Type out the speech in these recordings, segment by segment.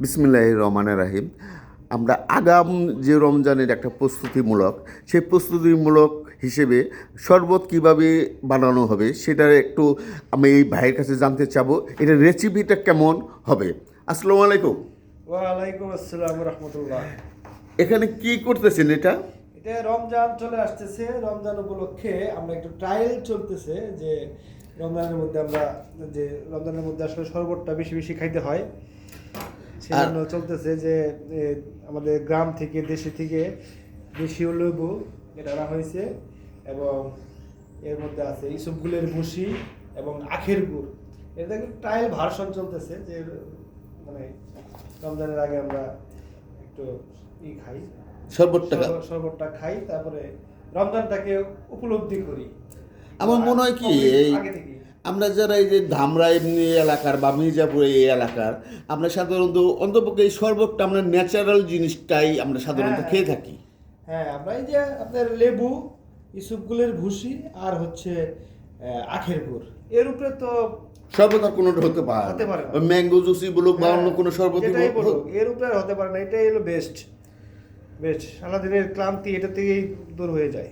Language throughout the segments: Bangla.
বিসমিল্লাহির রহমানির রহিম। আমরা আগাম যে রমজানের একটা প্রস্তুতিমূলক, সেই প্রস্তুতিমূলক হিসেবে শরবত কিভাবে বানানো হবে সেটার একটু আমি এই ভাইয়ের কাছে জানতে চাবো, এটার রেসিপিটা কেমন হবে। আসসালামু আলাইকুম। ওয়ালাইকুম আসসালাম রহমতুল্লাহ। এখানে কি করতেছেন এটা? এটা রমজান চলে আসতেছে, রমজান উপলক্ষে আমরা একটু ট্রায়াল চলতেছে যে রমজানের মধ্যে আমরা যে রমজানের মধ্যে আসলে শরবতটা বেশি বেশি খাইতে হয়, সেজন্য চলতেছে যে আমাদের গ্রাম থেকে দেশি থেকে দেশীয় লেবু এটা আনা হয়েছে এবং এর মধ্যে আছে ইসবগুলের ভুসি এবং আখের গুড়। এটা ট্রায়াল ভার্সন চলতেছে যে মানে রমজানের আগে আমরা একটু খাই, শরবতটা খাই, তারপরে রমজানটাকে উপলব্ধি করি। আমার মনে হয় কি এই আগে থেকে আমরা যারা এই যে ধামরা এমনি এলাকার বা মির্জাপুর এই এলাকার, আমরা সাধারণত অন্তপক্ষে এই শরবতটা আমরা ন্যাচারাল জিনিসটাই আমরা সাধারণত খেয়ে থাকি। হ্যাঁ, আমরা এই যে আপনার লেবু, ইসবগুলের ভুসি আর হচ্ছে আখের গুড়, এর উপরে তো শরবত আর কোনোটা হতে পারে না। ম্যাঙ্গো জুসি বলুক বা অন্য কোনো শরবতই বলুক, এর উপরে আর হতে পারে না। এটাই হলো বেস্ট। সারাদিনের ক্লান্তি এটা থেকেই দূর হয়ে যায়।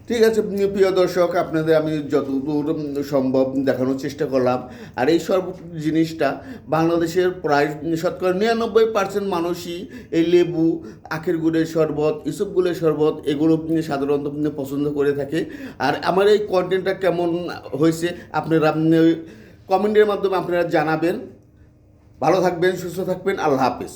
ঠিক আছে প্রিয় দর্শক, আপনাদের আমি যতদূর সম্ভব দেখানোর চেষ্টা করলাম। আর এই শরবত জিনিসটা বাংলাদেশের প্রায় শতকরা 99% মানুষই এই লেবু, আখের গুড়ের শরবত, ইসবগুলের শরবত এগুলো সাধারণত পছন্দ করে থাকে। আর আমার এই কন্টেন্টটা কেমন হয়েছে আপনারা কমেন্টের মাধ্যমে আপনারা জানাবেন। ভালো থাকবেন, সুস্থ থাকবেন। আল্লাহ হাফেজ।